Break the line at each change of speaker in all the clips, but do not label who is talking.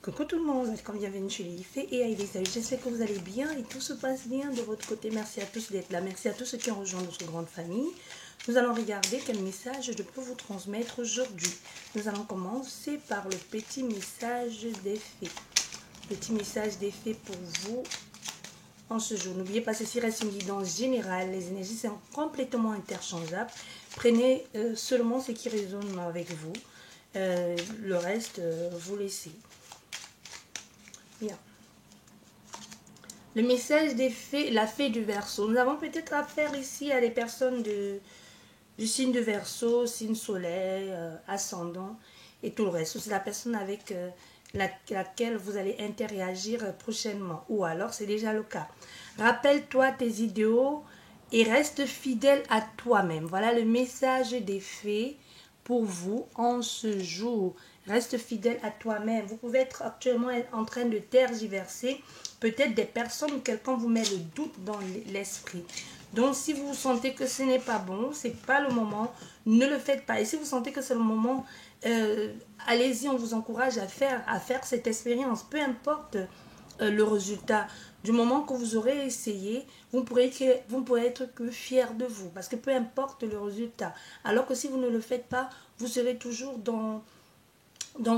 Coucou tout le monde, comme bienvenue chez les Fées et Aïlisa. J'espère que vous allez bien et tout se passe bien de votre côté. Merci à tous d'être là. Merci à tous ceux qui ont rejoint notre grande famille. Nous allons regarder quel message je peux vous transmettre aujourd'hui. Nous allons commencer par le petit message des fées. Petit message des fées pour vous en ce jour. N'oubliez pas, ceci reste une guidance générale. Les énergies sont complètement interchangeables. Prenez seulement ce qui résonne avec vous. Le reste, vous laissez. Bien. Le message des fées, la fée du Verseau. Nous avons peut-être affaire ici à des personnes du signe de Verseau, signe soleil, ascendant et tout le reste. C'est la personne avec laquelle vous allez interagir prochainement. Ou alors c'est déjà le cas. Rappelle-toi tes idéaux et reste fidèle à toi-même. Voilà le message des fées pour vous en ce jour. Reste fidèle à toi-même. Vous pouvez être actuellement en train de tergiverser. Peut-être des personnes ou quelqu'un vous met le doute dans l'esprit. Donc, si vous sentez que ce n'est pas bon, ce n'est pas le moment, ne le faites pas. Et si vous sentez que c'est le moment, allez-y, on vous encourage à faire cette expérience. Peu importe le résultat. Du moment que vous aurez essayé, vous ne pourrez être que fier de vous. Parce que peu importe le résultat. Alors que si vous ne le faites pas, vous serez toujours dans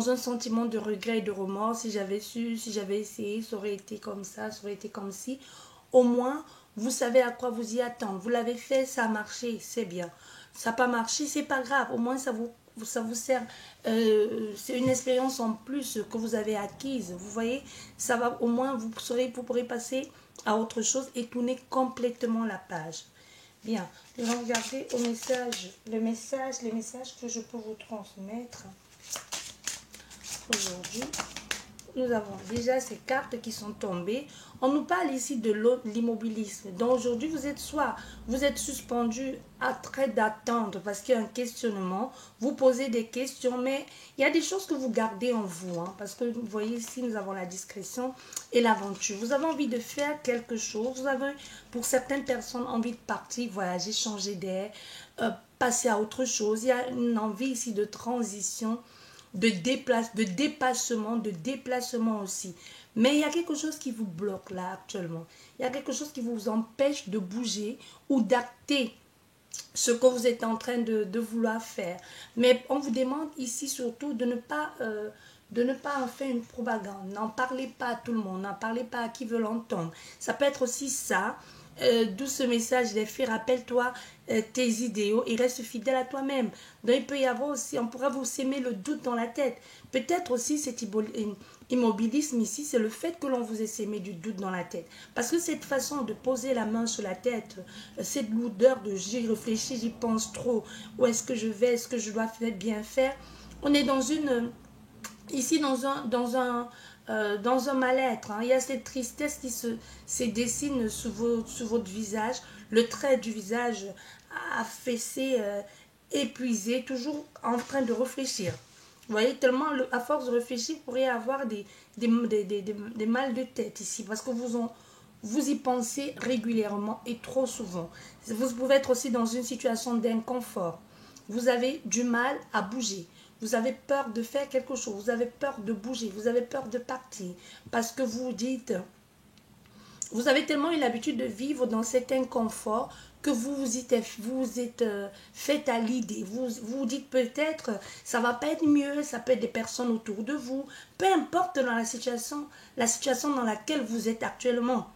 un sentiment de regret et de remords. Si j'avais su, si j'avais essayé, ça aurait été comme ça aurait été comme si. Au moins, vous savez à quoi vous y attendre. Vous l'avez fait, ça a marché, c'est bien. Ça n'a pas marché, c'est pas grave. Au moins, ça vous sert. C'est une expérience en plus que vous avez acquise. Vous voyez, ça va. Au moins, vous pourrez passer à autre chose et tourner complètement la page. Bien, nous allons regarder au message, les messages que je peux vous transmettre. Aujourd'hui, nous avons déjà ces cartes qui sont tombées. On nous parle ici de l'immobilisme. Donc aujourd'hui, vous êtes suspendu à train d'attendre parce qu'il y a un questionnement. Vous posez des questions, mais il y a des choses que vous gardez en vous. Parce que vous voyez ici, nous avons la discrétion et l'aventure. Vous avez envie de faire quelque chose. Vous avez, pour certaines personnes, envie de partir, voyager, changer d'air, passer à autre chose. Il y a une envie ici de transition, de déplacement aussi. Mais il y a quelque chose qui vous bloque là actuellement. Il y a quelque chose qui vous empêche de bouger ou d'acter ce que vous êtes en train de vouloir faire. Mais on vous demande ici surtout de ne pas en faire une propagande. N'en parlez pas à tout le monde. N'en parlez pas à qui veut l'entendre. Ça peut être aussi ça. D'où ce message des fées, rappelle-toi tes idéaux et reste fidèle à toi-même. Donc il peut y avoir aussi, on pourra vous s'aimer le doute dans la tête. Peut-être aussi cet immobilisme ici, c'est le fait que l'on vous ait sémé du doute dans la tête. Parce que cette façon de poser la main sur la tête, cette lourdeur de j'y réfléchis, j'y pense trop, où est-ce que je vais, est-ce que je dois bien faire, on est dans un mal-être. Il y a cette tristesse qui se dessine sur votre visage, le trait du visage affaissé, épuisé, toujours en train de réfléchir. Vous voyez, tellement à force de réfléchir, vous pourriez avoir des mal de tête ici, parce que vous y pensez régulièrement et trop souvent. Vous pouvez être aussi dans une situation d'inconfort. Vous avez du mal à bouger. Vous avez peur de faire quelque chose. Vous avez peur de bouger. Vous avez peur de partir. Parce que vous dites, vous avez tellement eu l'habitude de vivre dans cet inconfort que vous êtes fait à l'idée. Vous dites peut-être, ça va pas être mieux, ça peut être des personnes autour de vous. Peu importe dans la situation dans laquelle vous êtes actuellement.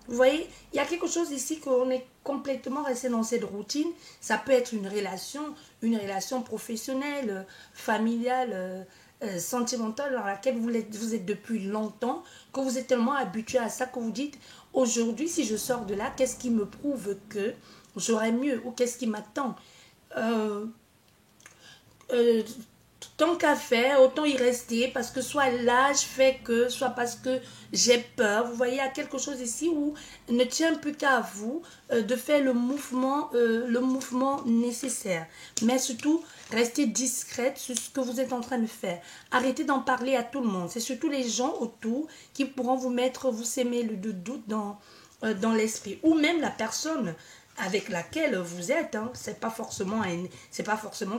Vous voyez, il y a quelque chose ici qu'on est complètement resté dans cette routine. Ça peut être une relation professionnelle, familiale, sentimentale dans laquelle vous êtes depuis longtemps, que vous êtes tellement habitué à ça que vous dites, aujourd'hui, si je sors de là, qu'est-ce qui me prouve que j'aurai mieux ou qu'est-ce qui m'attend tant qu'à faire, autant y rester parce que soit l'âge fait que, soit parce que j'ai peur. Vous voyez, il y a quelque chose ici où il ne tient plus qu'à vous de faire le mouvement nécessaire. Mais surtout, restez discrète sur ce que vous êtes en train de faire. Arrêtez d'en parler à tout le monde. C'est surtout les gens autour qui pourront vous s'aimer le doute dans l'esprit. Ou même la personne avec laquelle vous êtes, c'est pas forcément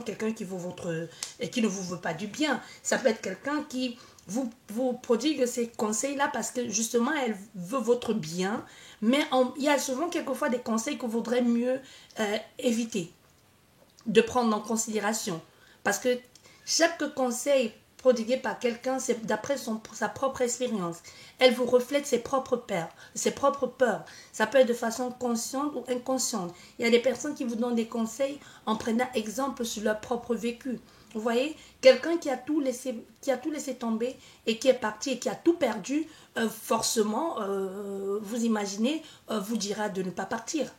quelqu'un qui ne vous veut pas du bien. Ça peut être quelqu'un qui vous prodigue ces conseils-là parce que justement, elle veut votre bien. Mais il y a souvent quelquefois des conseils qu'il vaudrait mieux éviter de prendre en considération. Parce que chaque conseil prodigué par quelqu'un, c'est d'après sa propre expérience. Elle vous reflète ses propres peurs, ses propres peurs. Ça peut être de façon consciente ou inconsciente. Il y a des personnes qui vous donnent des conseils en prenant exemple sur leur propre vécu. Vous voyez, quelqu'un qui a tout laissé tomber et qui est parti et qui a tout perdu, forcément, vous imaginez, vous dira de ne pas partir.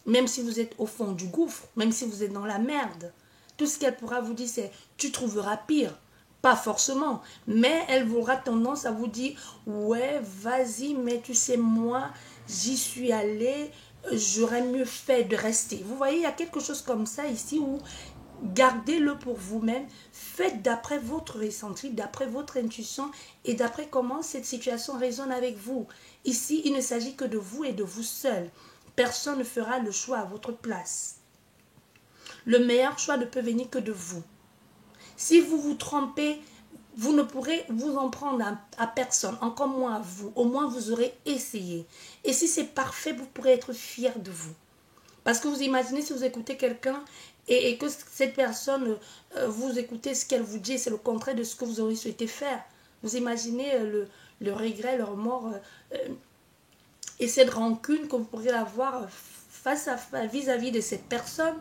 Même si vous êtes au fond du gouffre, même si vous êtes dans la merde. Tout ce qu'elle pourra vous dire, c'est tu trouveras pire. Pas forcément, mais elle aura tendance à vous dire ouais, vas-y, mais tu sais, moi, j'y suis allée, j'aurais mieux fait de rester. Vous voyez, il y a quelque chose comme ça ici où gardez-le pour vous-même, faites d'après votre ressenti, d'après votre intuition et d'après comment cette situation résonne avec vous. Ici, il ne s'agit que de vous et de vous seul. Personne ne fera le choix à votre place. Le meilleur choix ne peut venir que de vous. Si vous vous trompez, vous ne pourrez vous en prendre à personne, encore moins à vous. Au moins, vous aurez essayé. Et si c'est parfait, vous pourrez être fier de vous. Parce que vous imaginez si vous écoutez quelqu'un et que cette personne, vous écoutez ce qu'elle vous dit, c'est le contraire de ce que vous auriez souhaité faire. Vous imaginez le regret, le remords et cette rancune que vous pourriez avoir vis-à-vis de cette personne.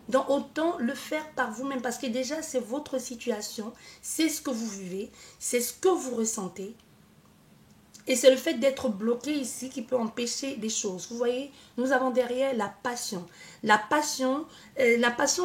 Donc autant le faire par vous-même parce que déjà c'est votre situation, c'est ce que vous vivez, c'est ce que vous ressentez. Et c'est le fait d'être bloqué ici qui peut empêcher des choses. Vous voyez, nous avons derrière la passion. La passion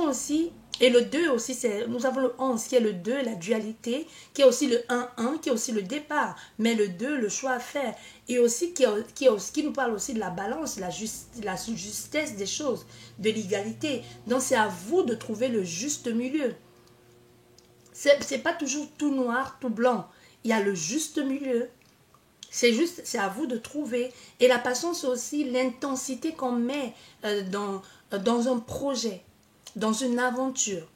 aussi, et le 2 aussi, nous avons le 11 qui est le 2, la dualité, qui est aussi le 1-1, qui est aussi le départ. Mais le 2, le choix à faire. Et aussi qui nous parle aussi de la balance, la justesse des choses, de l'égalité. Donc c'est à vous de trouver le juste milieu. C'est pas toujours tout noir, tout blanc. Il y a le juste milieu. C'est à vous de trouver. Et la passion, c'est aussi l'intensité qu'on met dans un projet, dans une aventure.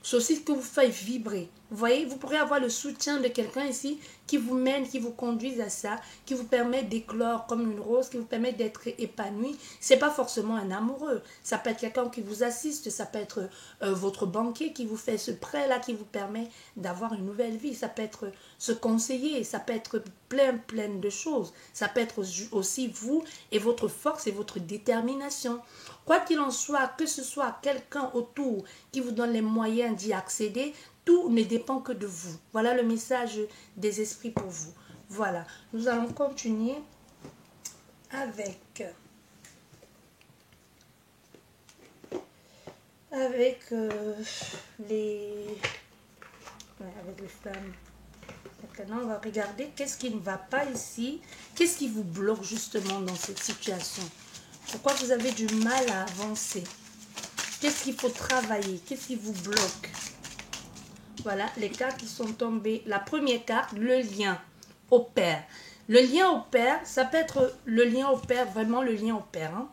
C'est aussi ce que vous fait vibrer. Vous voyez, vous pourrez avoir le soutien de quelqu'un ici qui vous mène, qui vous conduise à ça, qui vous permet d'éclore comme une rose, qui vous permet d'être épanoui. C'est pas forcément un amoureux. Ça peut être quelqu'un qui vous assiste, ça peut être votre banquier qui vous fait ce prêt-là, qui vous permet d'avoir une nouvelle vie. Ça peut être ce conseiller, ça peut être plein de choses. Ça peut être aussi vous et votre force et votre détermination. Quoi qu'il en soit, que ce soit quelqu'un autour qui vous donne les moyens d'y accéder, tout ne dépend que de vous. Voilà le message des esprits pour vous. Voilà, nous allons continuer avec les femmes. Maintenant, on va regarder qu'est-ce qui ne va pas ici. Qu'est-ce qui vous bloque justement dans cette situation? Pourquoi vous avez du mal à avancer? Qu'est-ce qu'il faut travailler? Qu'est-ce qui vous bloque? Voilà, les cartes qui sont tombées. La première carte, le lien au père. Le lien au père, ça peut être le lien au père, vraiment le lien au père. Hein.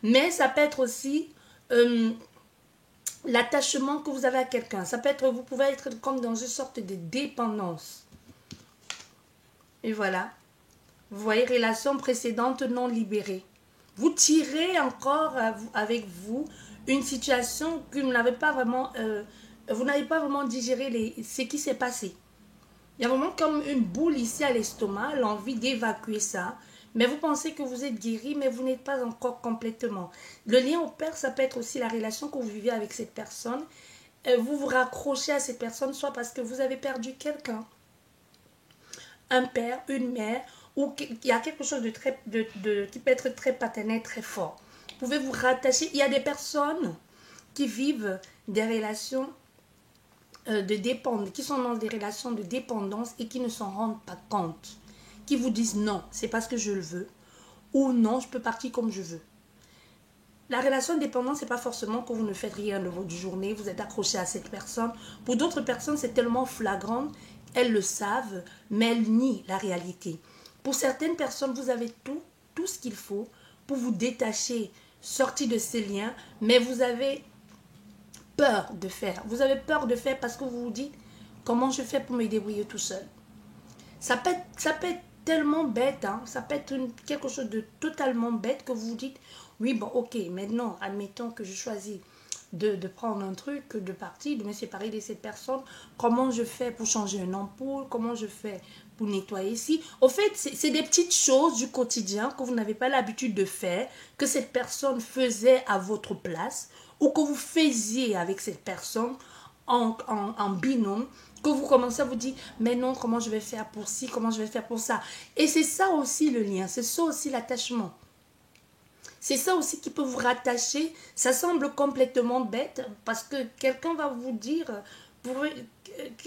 Mais ça peut être aussi l'attachement que vous avez à quelqu'un. Ça peut être, vous pouvez être comme dans une sorte de dépendance. Et voilà. Vous voyez, relation précédente non libérée. Vous tirez encore avec vous une situation que vous n'avez pas vraiment, digéré ce qui s'est passé. Il y a vraiment comme une boule ici à l'estomac, l'envie d'évacuer ça. Mais vous pensez que vous êtes guéri, mais vous n'êtes pas encore complètement. Le lien au père, ça peut être aussi la relation que vous vivez avec cette personne. Vous vous raccrochez à cette personne, soit parce que vous avez perdu quelqu'un. Un père, une mère, ou il y a quelque chose qui peut être très paternel, très fort. Vous pouvez vous rattacher. Il y a des personnes qui vivent des relations de dépendance, qui sont dans des relations de dépendance et qui ne s'en rendent pas compte. Qui vous disent non, c'est parce que je le veux. Ou non, je peux partir comme je veux. La relation de dépendance, ce n'est pas forcément que vous ne faites rien de votre journée, vous êtes accroché à cette personne. Pour d'autres personnes, c'est tellement flagrant, elles le savent, mais elles nient la réalité. Pour certaines personnes, vous avez tout ce qu'il faut pour vous détacher, sortir de ces liens, mais vous avez peur de faire. Vous avez peur de faire parce que vous vous dites, comment je fais pour me débrouiller tout seul? Ça peut être tellement bête, hein, ça peut être quelque chose de totalement bête que vous vous dites, oui, bon, ok, maintenant, admettons que je choisis de prendre un truc, de partir, de me séparer de cette personne. Comment je fais pour changer une ampoule? Comment je fais pour nettoyer ici? Au fait, c'est des petites choses du quotidien que vous n'avez pas l'habitude de faire, que cette personne faisait à votre place ou que vous faisiez avec cette personne en binôme, que vous commencez à vous dire, mais non, comment je vais faire pour ci, comment je vais faire pour ça. Et c'est ça aussi le lien, c'est ça aussi l'attachement. C'est ça aussi qui peut vous rattacher. Ça semble complètement bête parce que quelqu'un va vous dire,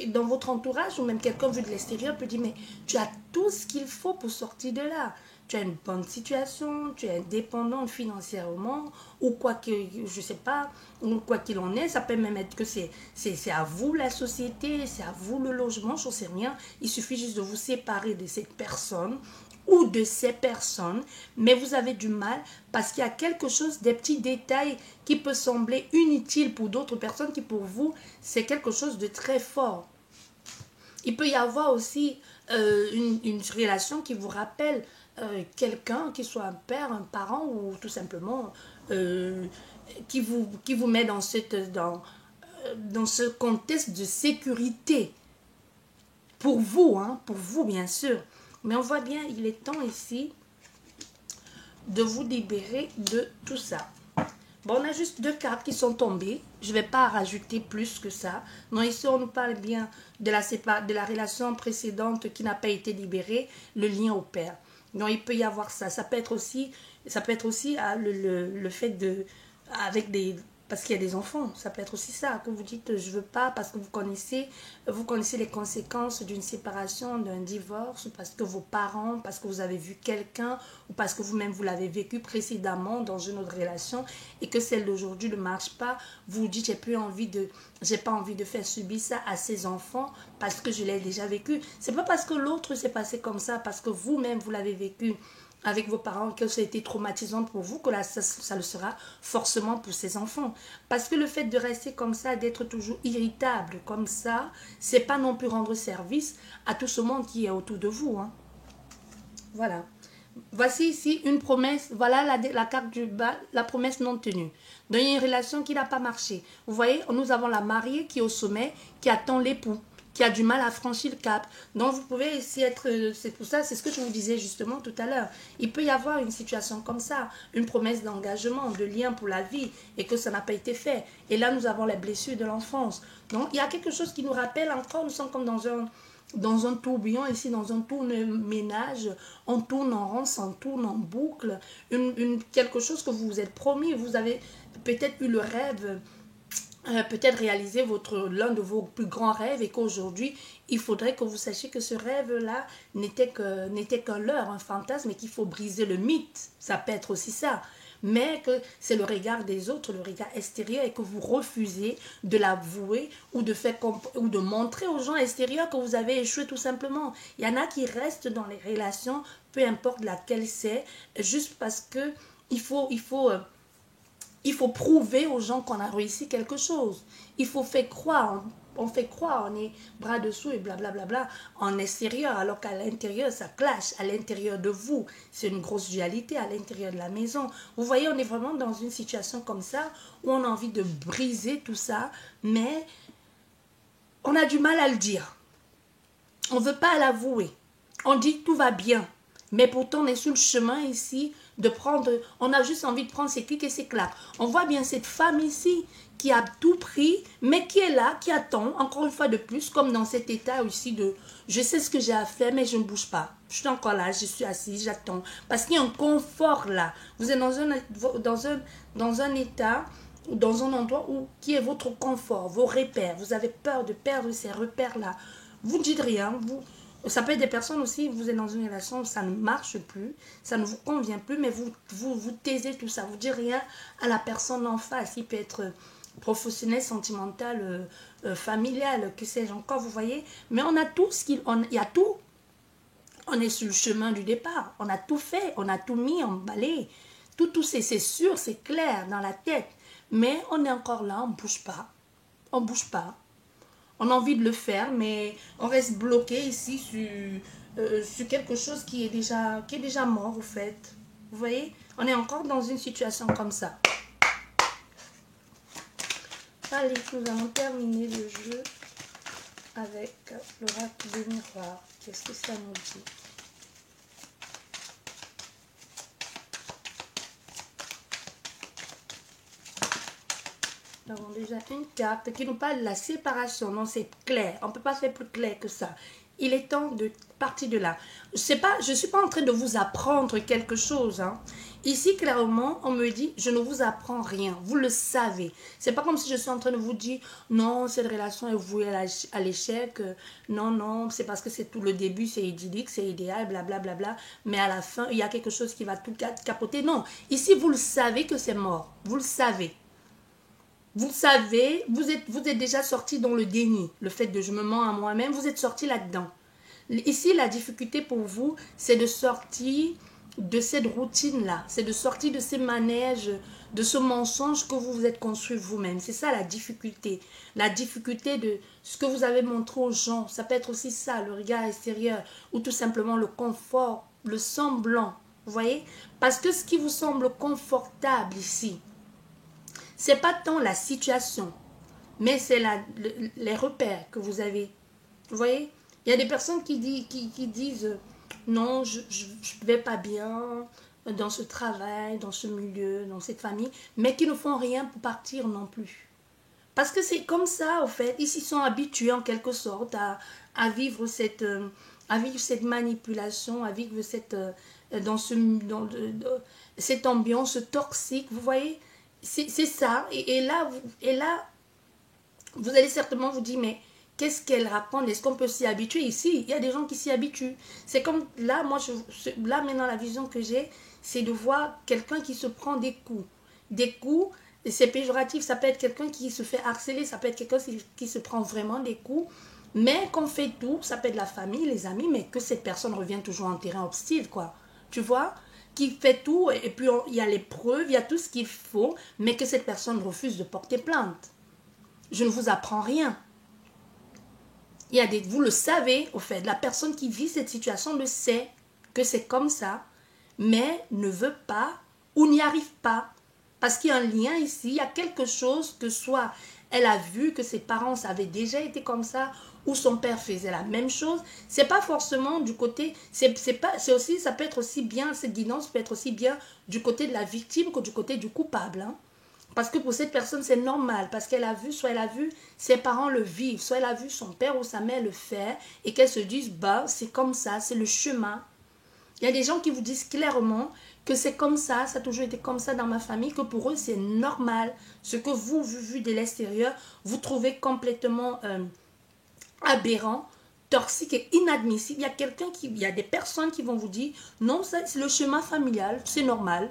dans votre entourage ou même quelqu'un vu de l'extérieur peut dire, mais tu as tout ce qu'il faut pour sortir de là. Tu as une bonne situation, tu es indépendante financièrement ou quoi que, je sais pas, ou quoi qu'il en est. Ça peut même être que c'est à vous la société, c'est à vous le logement, je ne sais rien. Il suffit juste de vous séparer de cette personne ou de ces personnes, mais vous avez du mal parce qu'il y a quelque chose, des petits détails qui peut sembler inutile pour d'autres personnes qui pour vous, c'est quelque chose de très fort. Il peut y avoir aussi une relation qui vous rappelle quelqu'un, qui soit un père, un parent ou tout simplement qui vous met dans ce contexte de sécurité. Pour vous bien sûr. Mais on voit bien, il est temps ici de vous libérer de tout ça. Bon, on a juste 2 cartes qui sont tombées. Je ne vais pas rajouter plus que ça. Non, ici, on nous parle bien de la relation précédente qui n'a pas été libérée, le lien au père. Donc, il peut y avoir ça. Ça peut être aussi le fait de... avec des... Parce qu'il y a des enfants, ça peut être aussi ça, que vous dites je veux pas parce que vous connaissez les conséquences d'une séparation, d'un divorce, parce que vos parents, parce que vous avez vu quelqu'un, ou parce que vous-même vous l'avez vécu précédemment dans une autre relation et que celle d'aujourd'hui ne marche pas, vous dites j'ai pas envie de faire subir ça à ces enfants parce que je l'ai déjà vécu. C'est pas parce que l'autre s'est passé comme ça, parce que vous-même vous l'avez vécu avec vos parents, que ça a été traumatisant pour vous, que là, ça le sera forcément pour ses enfants. Parce que le fait de rester comme ça, d'être toujours irritable comme ça, c'est pas non plus rendre service à tout ce monde qui est autour de vous. Hein. Voilà. Voici ici une promesse, voilà la carte du bas, la promesse non tenue. Donc il y a une relation qui n'a pas marché. Vous voyez, nous avons la mariée qui est au sommet, qui attend l'époux, qui a du mal à franchir le cap. Donc vous pouvez essayer c'est pour ça, c'est ce que je vous disais justement tout à l'heure. Il peut y avoir une situation comme ça, une promesse d'engagement, de lien pour la vie, et que ça n'a pas été fait. Et là, nous avons les blessures de l'enfance. Donc il y a quelque chose qui nous rappelle encore, nous sommes comme dans un tourbillon, ici dans un tourne-ménage, on tourne en rond, on tourne en boucle, quelque chose que vous vous êtes promis, vous avez peut-être eu le rêve, peut-être réaliser l'un de vos plus grands rêves et qu'aujourd'hui, il faudrait que vous sachiez que ce rêve-là n'était qu'un leurre, un fantasme et qu'il faut briser le mythe. Ça peut être aussi ça. Mais que c'est le regard des autres, le regard extérieur et que vous refusez de l'avouer ou de montrer aux gens extérieurs que vous avez échoué tout simplement. Il y en a qui restent dans les relations, peu importe laquelle c'est, juste parce que il faut prouver aux gens qu'on a réussi quelque chose. Il faut faire croire, on fait croire, on est bras dessous et blablabla en extérieur, alors qu'à l'intérieur, ça clash. À l'intérieur de vous, c'est une grosse dualité à l'intérieur de la maison. Vous voyez, on est vraiment dans une situation comme ça, où on a envie de briser tout ça, mais on a du mal à le dire. On ne veut pas l'avouer. On dit tout va bien. Mais pourtant, on est sur le chemin ici on a juste envie de prendre ses clics et ses claques. On voit bien cette femme ici qui a tout pris, mais qui est là, qui attend, encore une fois de plus, comme dans cet état ici de je sais ce que j'ai à faire, mais je ne bouge pas. Je suis encore là, je suis assise, j'attends. Parce qu'il y a un confort là. Vous êtes dans un état, dans un endroit qui est votre confort, vos repères. Vous avez peur de perdre ces repères-là. Vous ne dites rien, ça peut être des personnes aussi, vous êtes dans une relation, ça ne marche plus, ça ne vous convient plus, mais vous taisez tout ça, vous ne dites rien à la personne en face. Il peut être professionnel, sentimental, familial, que sais-je encore, vous voyez. Mais on a tout il y a tout. On est sur le chemin du départ, on a tout fait, on a tout mis, emballé. Tout c'est sûr, c'est clair dans la tête. Mais on est encore là, on ne bouge pas. On ne bouge pas. On a envie de le faire, mais on reste bloqué ici sur quelque chose qui est déjà mort, au fait. Vous voyez? On est encore dans une situation comme ça. Allez, nous allons terminer le jeu avec l'oracle de miroir. Qu'est-ce que ça nous dit? Nous avons déjà une carte qui nous parle de la séparation. Non, c'est clair. On ne peut pas faire plus clair que ça. Il est temps de partir de là. Je ne suis pas en train de vous apprendre quelque chose. Hein. Ici, clairement, on me dit, je ne vous apprends rien. Vous le savez. C'est pas comme si je suis en train de vous dire, non, cette relation est vouée à l'échec. Non, non, c'est parce que c'est tout le début, c'est idyllique, c'est idéal, blablabla. Bla, bla, bla. Mais à la fin, il y a quelque chose qui va tout capoter. Non, ici, vous le savez que c'est mort. Vous le savez. Vous savez, vous êtes déjà sorti dans le déni. Le fait de je me mens à moi-même, vous êtes sorti là-dedans. Ici, la difficulté pour vous, c'est de sortir de cette routine-là. C'est de sortir de ces manèges, de ce mensonge que vous vous êtes construit vous-même. C'est ça la difficulté. La difficulté de ce que vous avez montré aux gens. Ça peut être aussi ça, le regard extérieur. Ou tout simplement le confort, le semblant. Vous voyez? Parce que ce qui vous semble confortable ici, c'est pas tant la situation, mais c'est les repères que vous avez. Vous voyez? Il y a des personnes qui disent non, je ne vais pas bien dans ce travail, dans ce milieu, dans cette famille, mais qui ne font rien pour partir non plus. Parce que c'est comme ça, au fait. Ils s'y sont habitués en quelque sorte à vivre cette manipulation, à vivre cette ambiance toxique. Vous voyez? C'est ça. Et là, vous allez certainement vous dire, mais qu'est-ce qu'elle raconte? Est-ce qu'on peut s'y habituer? Ici, il y a des gens qui s'y habituent. C'est comme là, là maintenant, la vision que j'ai, c'est de voir quelqu'un qui se prend des coups. Des coups, c'est péjoratif, ça peut être quelqu'un qui se fait harceler, ça peut être quelqu'un qui se prend vraiment des coups. Mais qu'on fait tout, ça peut être la famille, les amis, mais que cette personne revient toujours en terrain hostile, quoi. Tu vois? Qui fait tout, et puis il y a les preuves, il y a tout ce qu'il faut, mais que cette personne refuse de porter plainte. Je ne vous apprends rien. Vous le savez, au fait, la personne qui vit cette situation le sait que c'est comme ça, mais ne veut pas ou n'y arrive pas. Parce qu'il y a un lien ici, il y a quelque chose que soit elle a vu que ses parents avaient déjà été comme ça, ou son père faisait la même chose. C'est pas forcément du côté, ça peut être aussi bien, cette guidance peut être aussi bien du côté de la victime que du côté du coupable. Hein. Parce que pour cette personne, c'est normal. Parce qu'elle a vu, soit elle a vu ses parents le vivre, soit elle a vu son père ou sa mère le faire, et qu'elle se dise, bah, c'est comme ça, c'est le chemin. Il y a des gens qui vous disent clairement que c'est comme ça a toujours été comme ça dans ma famille, que pour eux, c'est normal. Ce que vous, vu de l'extérieur, vous trouvez complètement aberrant, toxique et inadmissible. Il y a des personnes qui vont vous dire, non, c'est le chemin familial, c'est normal.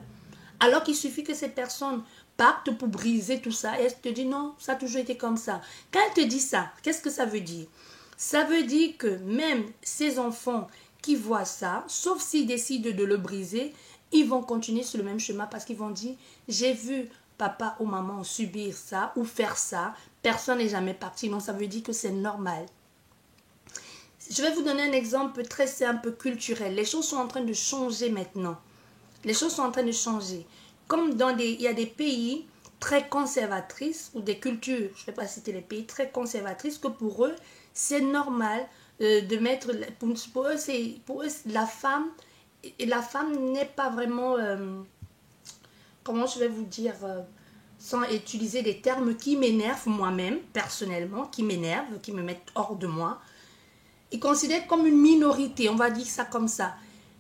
Alors qu'il suffit que cette personne parte pour briser tout ça et elle te dit non, ça a toujours été comme ça. Quand elle te dit ça, qu'est-ce que ça veut dire? Ça veut dire que même ces enfants qui voient ça, sauf s'ils décident de le briser, ils vont continuer sur le même chemin parce qu'ils vont dire j'ai vu papa ou maman subir ça ou faire ça, personne n'est jamais parti. Donc ça veut dire que c'est normal. Je vais vous donner un exemple très simple, culturel. Les choses sont en train de changer maintenant. Les choses sont en train de changer. Comme il y a des pays très conservatrices ou des cultures, je ne vais pas citer les pays, très conservatrices, que pour eux, c'est normal de mettre... Pour eux, la femme n'est pas vraiment... comment je vais vous dire sans utiliser des termes qui m'énervent moi-même, personnellement, qui m'énervent, qui me mettent hors de moi. Ils considèrent comme une minorité, on va dire ça comme ça.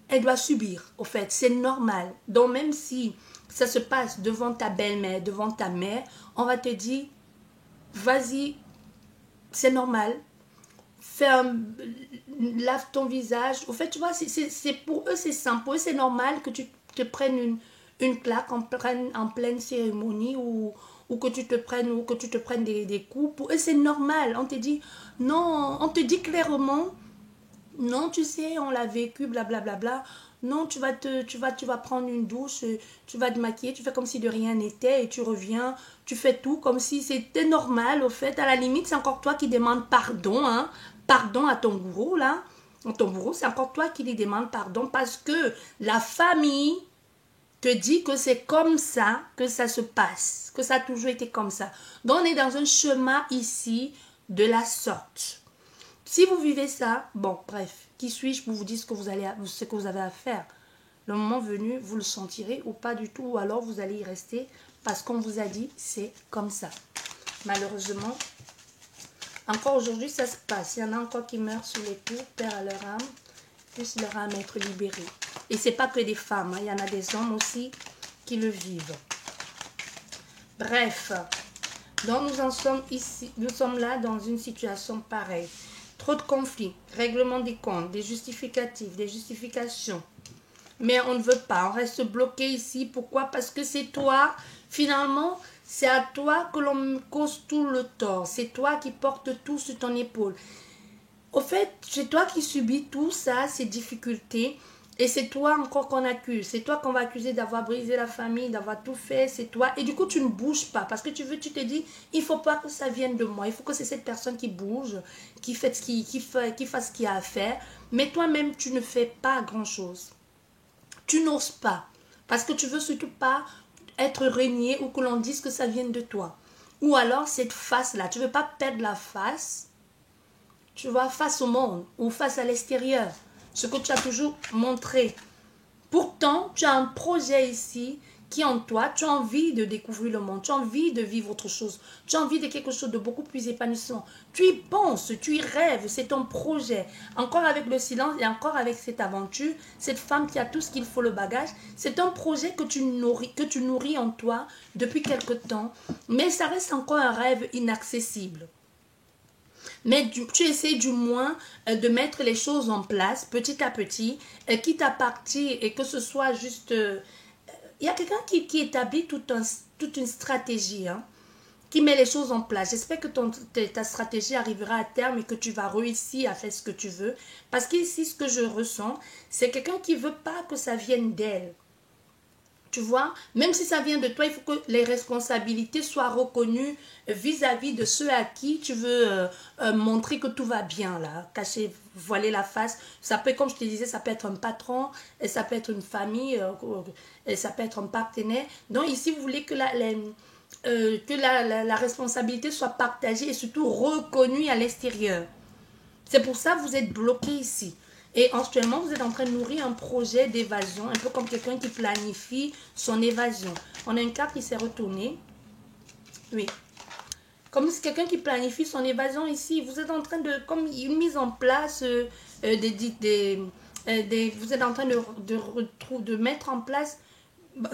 Elle doit subir, au fait, c'est normal. Donc même si ça se passe devant ta belle-mère, devant ta mère, on va te dire, vas-y, c'est normal. Lave ton visage. Au fait, tu vois, pour eux, c'est simple. Pour eux, c'est normal que tu te prennes une claque en pleine cérémonie ou que tu te prennes des coups. Pour eux, c'est normal. On te dit, non, on te dit clairement, Non, tu sais, on l'a vécu, blablabla. Bla, bla, bla. Non, tu vas prendre une douche, tu vas te maquiller, tu fais comme si de rien n'était et tu reviens, tu fais tout comme si c'était normal. Au fait, à la limite, c'est encore toi qui demandes pardon, hein. Pardon à ton bourreau, là. Ton bourreau, c'est encore toi qui lui demandes pardon parce que la famille te dit que c'est comme ça que ça se passe, que ça a toujours été comme ça. Donc, on est dans un chemin ici de la sorte. Si vous vivez ça, bon, bref, qui suis-je pour vous dire ce que vous avez à faire? Le moment venu, vous le sentirez ou pas du tout, ou alors vous allez y rester parce qu'on vous a dit c'est comme ça. Malheureusement, encore aujourd'hui, ça se passe. Il y en a encore qui meurent sous les coups, père à leur âme, puisse leur âme être libérée. Et c'est pas que des femmes, hein, il y en a des hommes aussi qui le vivent. Bref, donc nous en sommes ici, nous sommes là dans une situation pareille. Trop de conflits, règlement des comptes, des justificatifs, des justifications. Mais on ne veut pas, on reste bloqué ici. Pourquoi? Parce que c'est toi, finalement, c'est à toi que l'on cause tout le tort. C'est toi qui portes tout sur ton épaule. Au fait, c'est toi qui subis tout ça, ces difficultés. Et c'est toi encore qu'on accuse. C'est toi qu'on va accuser d'avoir brisé la famille, d'avoir tout fait. C'est toi. Et du coup, tu ne bouges pas. Parce que tu te dis, il ne faut pas que ça vienne de moi. Il faut que c'est cette personne qui bouge, qui fasse ce qu'il y a à faire. Mais toi-même, tu ne fais pas grand-chose. Tu n'oses pas. Parce que tu veux surtout pas être renié ou que l'on dise que ça vienne de toi. Ou alors, cette face-là. Tu ne veux pas perdre la face. Tu vois, face au monde ou face à l'extérieur. Ce que tu as toujours montré. Pourtant, tu as un projet ici qui est en toi. Tu as envie de découvrir le monde. Tu as envie de vivre autre chose. Tu as envie de quelque chose de beaucoup plus épanouissant. Tu y penses, tu y rêves. C'est ton projet. Encore avec le silence et encore avec cette aventure, cette femme qui a tout ce qu'il faut, le bagage, c'est un projet que tu nourris en toi depuis quelque temps. Mais ça reste encore un rêve inaccessible. Mais tu essaies du moins de mettre les choses en place petit à petit, quitte à partir et que ce soit juste... Il y a quelqu'un qui établit toute une stratégie, hein, qui met les choses en place. J'espère que ta stratégie arrivera à terme et que tu vas réussir à faire ce que tu veux. Parce qu'ici, ce que je ressens, c'est quelqu'un qui ne veut pas que ça vienne d'elle. Tu vois, même si ça vient de toi, il faut que les responsabilités soient reconnues vis-à-vis de ceux à qui tu veux montrer que tout va bien, là. Cacher, voiler la face. Ça peut, comme je te disais, ça peut être un patron, et ça peut être une famille, et ça peut être un partenaire. Donc ici, vous voulez que la responsabilité soit partagée et surtout reconnue à l'extérieur. C'est pour ça que vous êtes bloqué ici. Et actuellement, vous êtes en train de nourrir un projet d'évasion, un peu comme quelqu'un qui planifie son évasion. On a une carte qui s'est retournée. Oui. Comme c'est quelqu'un qui planifie son évasion ici. Vous êtes en train de, comme une mise en place vous êtes en train de mettre en place,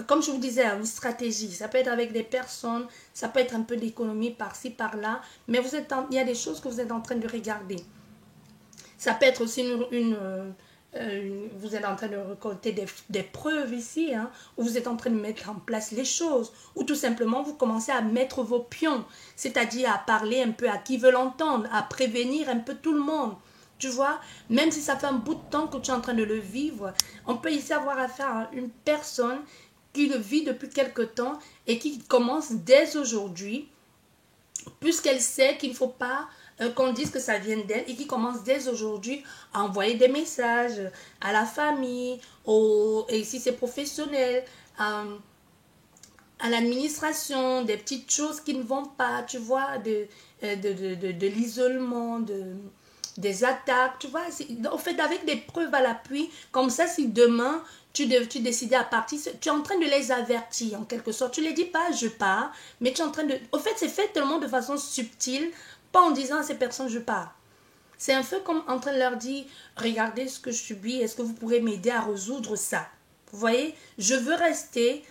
comme je vous disais, une stratégie. Ça peut être avec des personnes, ça peut être un peu d'économie par-ci, par-là. Mais il y a des choses que vous êtes en train de regarder. Ça peut être aussi vous êtes en train de récolter des preuves ici, hein, où vous êtes en train de mettre en place les choses, ou tout simplement vous commencez à mettre vos pions, c'est-à-dire à parler un peu à qui veut l'entendre, à prévenir un peu tout le monde. Tu vois, même si ça fait un bout de temps que tu es en train de le vivre, on peut ici avoir affaire à une personne qui le vit depuis quelque temps et qui commence dès aujourd'hui, puisqu'elle sait qu'il ne faut pas qu'on dise que ça vient d'elle et qui commence dès aujourd'hui à envoyer des messages à la famille, et si c'est professionnel, à l'administration, des petites choses qui ne vont pas, tu vois, de l'isolement, des attaques, tu vois, en fait, avec des preuves à l'appui, comme ça, si demain, tu décidais à partir, tu es en train de les avertir, en quelque sorte. Tu ne les dis pas, je pars, mais tu es en train de... Au fait, c'est fait tellement de façon subtile, pas en disant à ces personnes, je pars. C'est un peu comme en train de leur dire, regardez ce que je subis, est-ce que vous pourrez m'aider à résoudre ça? Vous voyez, je veux rester,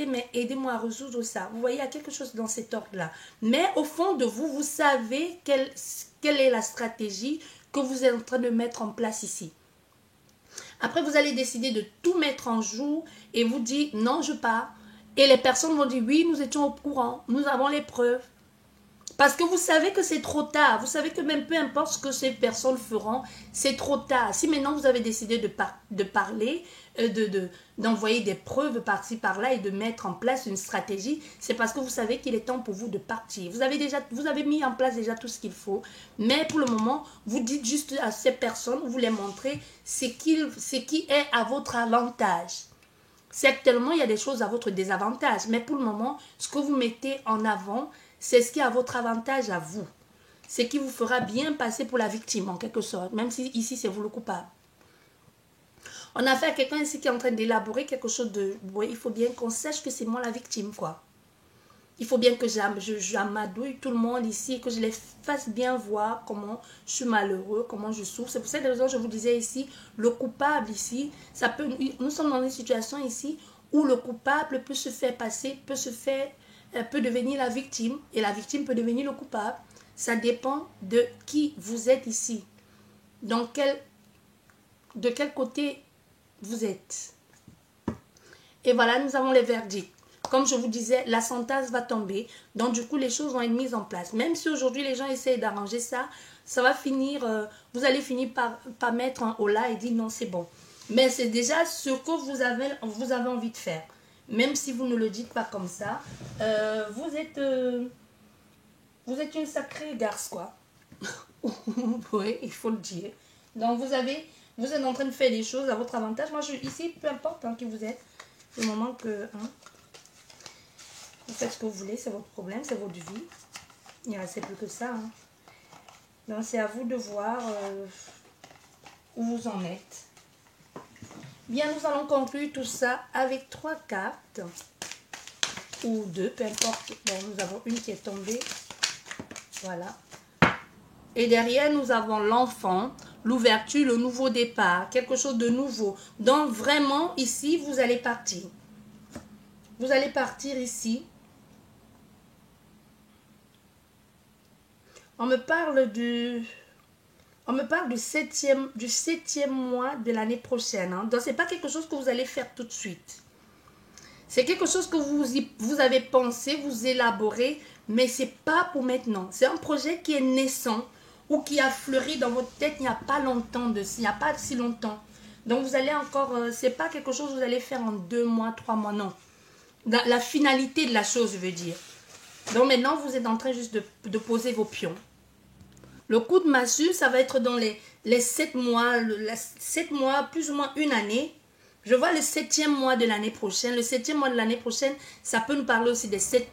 mais aidez-moi à résoudre ça. Vous voyez, il y a quelque chose dans cet ordre-là. Mais au fond de vous, vous savez quelle est la stratégie que vous êtes en train de mettre en place ici. Après, vous allez décider de tout mettre en jour et vous dire, non, je pars. Et les personnes vont dire, oui, nous étions au courant, nous avons les preuves. Parce que vous savez que c'est trop tard. Vous savez que même peu importe ce que ces personnes feront, c'est trop tard. Si maintenant vous avez décidé de parler, d'envoyer des preuves par-ci, par-là et de mettre en place une stratégie, c'est parce que vous savez qu'il est temps pour vous de partir. Vous avez mis en place déjà tout ce qu'il faut. Mais pour le moment, vous dites juste à ces personnes, vous les montrez ce qui est à votre avantage. Certainement, il y a des choses à votre désavantage. Mais pour le moment, ce que vous mettez en avant, c'est ce qui est à votre avantage à vous. Ce qui vous fera bien passer pour la victime en quelque sorte. Même si ici, c'est vous le coupable. On a affaire à quelqu'un ici qui est en train d'élaborer quelque chose de... Ouais, il faut bien qu'on sache que c'est moi la victime, quoi. Il faut bien que j'amadouille tout le monde ici et que je les fasse bien voir comment je suis malheureux, comment je souffre. C'est pour cette raison que je vous disais ici, le coupable ici, nous sommes dans une situation ici où le coupable peut se faire passer, peut devenir la victime et la victime peut devenir le coupable. Ça dépend de qui vous êtes ici. De quel côté vous êtes. Et voilà, nous avons les verdicts. Comme je vous disais, la sentence va tomber. Donc, du coup, les choses vont être mises en place. Même si aujourd'hui, les gens essayent d'arranger ça, ça va finir... vous allez finir par mettre un holà et dire non, c'est bon. Mais c'est déjà ce que vous avez envie de faire. Même si vous ne le dites pas comme ça, vous êtes une sacrée garce, quoi. Oui, il faut le dire. Donc, vous êtes en train de faire des choses à votre avantage. Moi, ici, peu importe qui vous êtes, du moment que vous faites ce que vous voulez, c'est votre problème, c'est votre vie. Il ne reste plus que ça. Donc, c'est à vous de voir où vous en êtes. Bien, nous allons conclure tout ça avec 3 cartes. Ou 2, peu importe. Bon, nous avons une qui est tombée. Voilà. Et derrière, nous avons l'enfant, l'ouverture, le nouveau départ, quelque chose de nouveau. Donc, vraiment, ici, vous allez partir. Vous allez partir ici. On me parle du 7e mois de l'année prochaine. Donc, ce n'est pas quelque chose que vous allez faire tout de suite. C'est quelque chose que vous avez pensé, vous élaborez, mais ce n'est pas pour maintenant. C'est un projet qui est naissant ou qui a fleuri dans votre tête il n'y a pas longtemps il n'y a pas si longtemps. Donc, vous allez encore... ce n'est pas quelque chose que vous allez faire en 2 mois, 3 mois, non. La finalité de la chose, je veux dire. Donc, maintenant, vous êtes en train juste de poser vos pions. Le coup de massue, ça va être dans les 7 mois, 7 mois, plus ou moins une année. Je vois le 7e mois de l'année prochaine. Le 7e mois de l'année prochaine, ça peut nous parler aussi des 7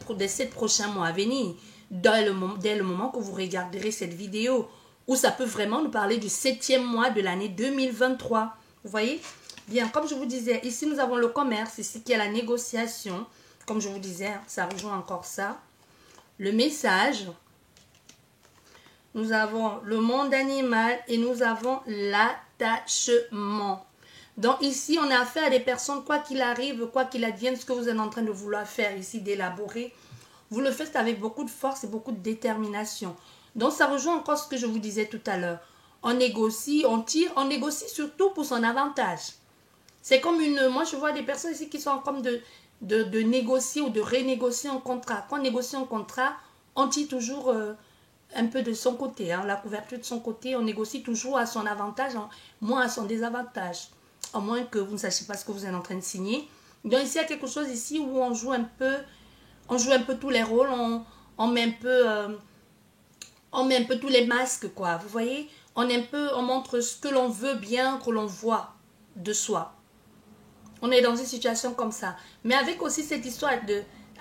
prochains mois à venir. Dès le moment que vous regarderez cette vidéo. Ou ça peut vraiment nous parler du 7e mois de l'année 2023. Vous voyez? Bien, comme je vous disais, ici nous avons le commerce, ici qui est la négociation. Comme je vous disais, ça rejoint encore ça. Le message. Nous avons le monde animal et nous avons l'attachement. Donc ici, on a affaire à des personnes, quoi qu'il arrive, quoi qu'il advienne, ce que vous êtes en train de vouloir faire ici, d'élaborer, vous le faites avec beaucoup de force et beaucoup de détermination. Donc ça rejoint encore ce que je vous disais tout à l'heure. On négocie, on tire, on négocie surtout pour son avantage. C'est comme moi je vois des personnes ici qui sont en train de négocier ou de renégocier un contrat. Quand on négocie un contrat, on tire toujours... un peu de son côté, la couverture de son côté, on négocie toujours à son avantage, moins à son désavantage, à moins que vous ne sachiez pas ce que vous êtes en train de signer. Donc ici, il y a quelque chose ici où on joue un peu tous les rôles, on met un peu tous les masques, quoi. Vous voyez, on montre ce que l'on veut bien que l'on voit de soi. On est dans une situation comme ça. Mais avec aussi cette histoire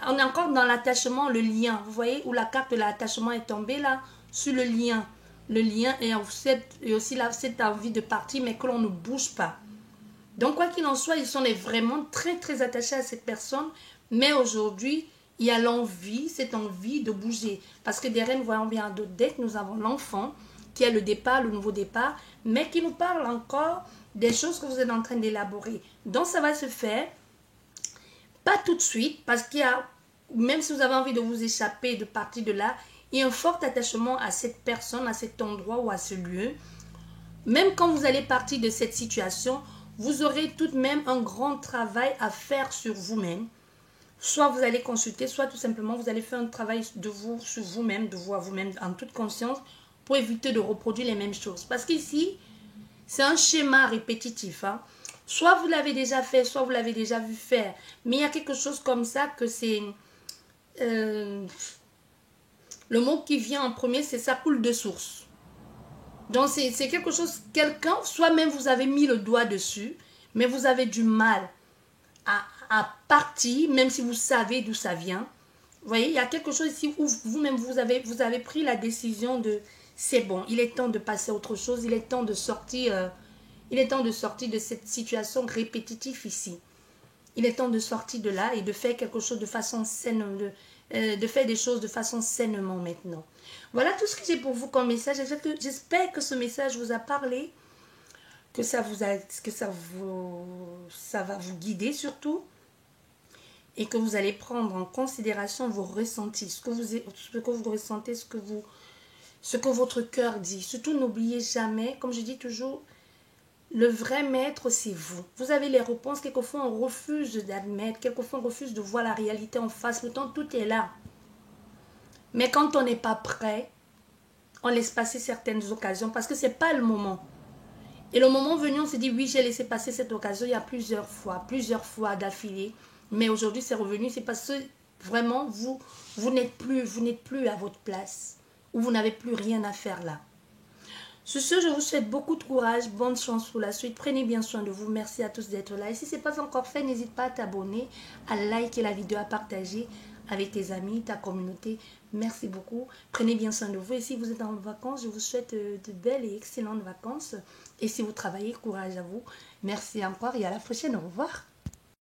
on est encore dans l'attachement, le lien. Vous voyez où la carte de l'attachement est tombée là, sur le lien. Le lien et aussi là, cette envie de partir, mais que l'on ne bouge pas. Donc, quoi qu'il en soit, ils sont vraiment très, très attachés à cette personne. Mais aujourd'hui, il y a cette envie de bouger. Parce que derrière, nous voyons bien d'autres decks, nous avons l'enfant, qui est le départ, le nouveau départ, mais qui nous parle encore des choses que vous êtes en train d'élaborer. Donc, ça va se faire. Pas tout de suite, parce qu'il y a, même si vous avez envie de vous échapper, de partir de là, il y a un fort attachement à cette personne, à cet endroit ou à ce lieu. Même quand vous allez partir de cette situation, vous aurez tout de même un grand travail à faire sur vous-même. Soit vous allez consulter, soit tout simplement vous allez faire un travail de vous, sur vous-même, de vous à vous-même, en toute conscience, pour éviter de reproduire les mêmes choses. Parce qu'ici, c'est un schéma répétitif. Hein. Soit vous l'avez déjà fait, soit vous l'avez déjà vu faire. Mais il y a quelque chose comme ça que c'est... le mot qui vient en premier, c'est ça coule de source. Donc c'est quelque chose, quelqu'un, soit même vous avez mis le doigt dessus, mais vous avez du mal à partir, même si vous savez d'où ça vient. Vous voyez, il y a quelque chose ici où vous-même, vous avez pris la décision de, c'est bon, il est temps de passer à autre chose, il est temps de sortir, de cette situation répétitive ici. Il est temps de sortir de là et de faire quelque chose de façon saine, de faire des choses de façon sainement maintenant. Voilà tout ce que j'ai pour vous comme message. J'espère que ce message vous a parlé, que ça va vous guider surtout, et que vous allez prendre en considération vos ressentis, ce que vous ressentez, ce que votre cœur dit. Surtout, n'oubliez jamais, comme je dis toujours, le vrai maître, c'est vous. Vous avez les réponses. Quelquefois, on refuse d'admettre. Quelquefois, on refuse de voir la réalité en face. Pourtant, tout est là. Mais quand on n'est pas prêt, on laisse passer certaines occasions parce que ce n'est pas le moment. Et le moment venu, on se dit, oui, j'ai laissé passer cette occasion il y a plusieurs fois d'affilée. Mais aujourd'hui, c'est revenu. C'est parce que vraiment, vous n'êtes plus à votre place. Ou vous n'avez plus rien à faire là. Sur ce, je vous souhaite beaucoup de courage, bonne chance pour la suite. Prenez bien soin de vous. Merci à tous d'être là. Et si ce n'est pas encore fait, n'hésite pas à t'abonner, à liker la vidéo, à partager avec tes amis, ta communauté. Merci beaucoup. Prenez bien soin de vous. Et si vous êtes en vacances, je vous souhaite de belles et excellentes vacances. Et si vous travaillez, courage à vous. Merci encore et à la prochaine. Au revoir.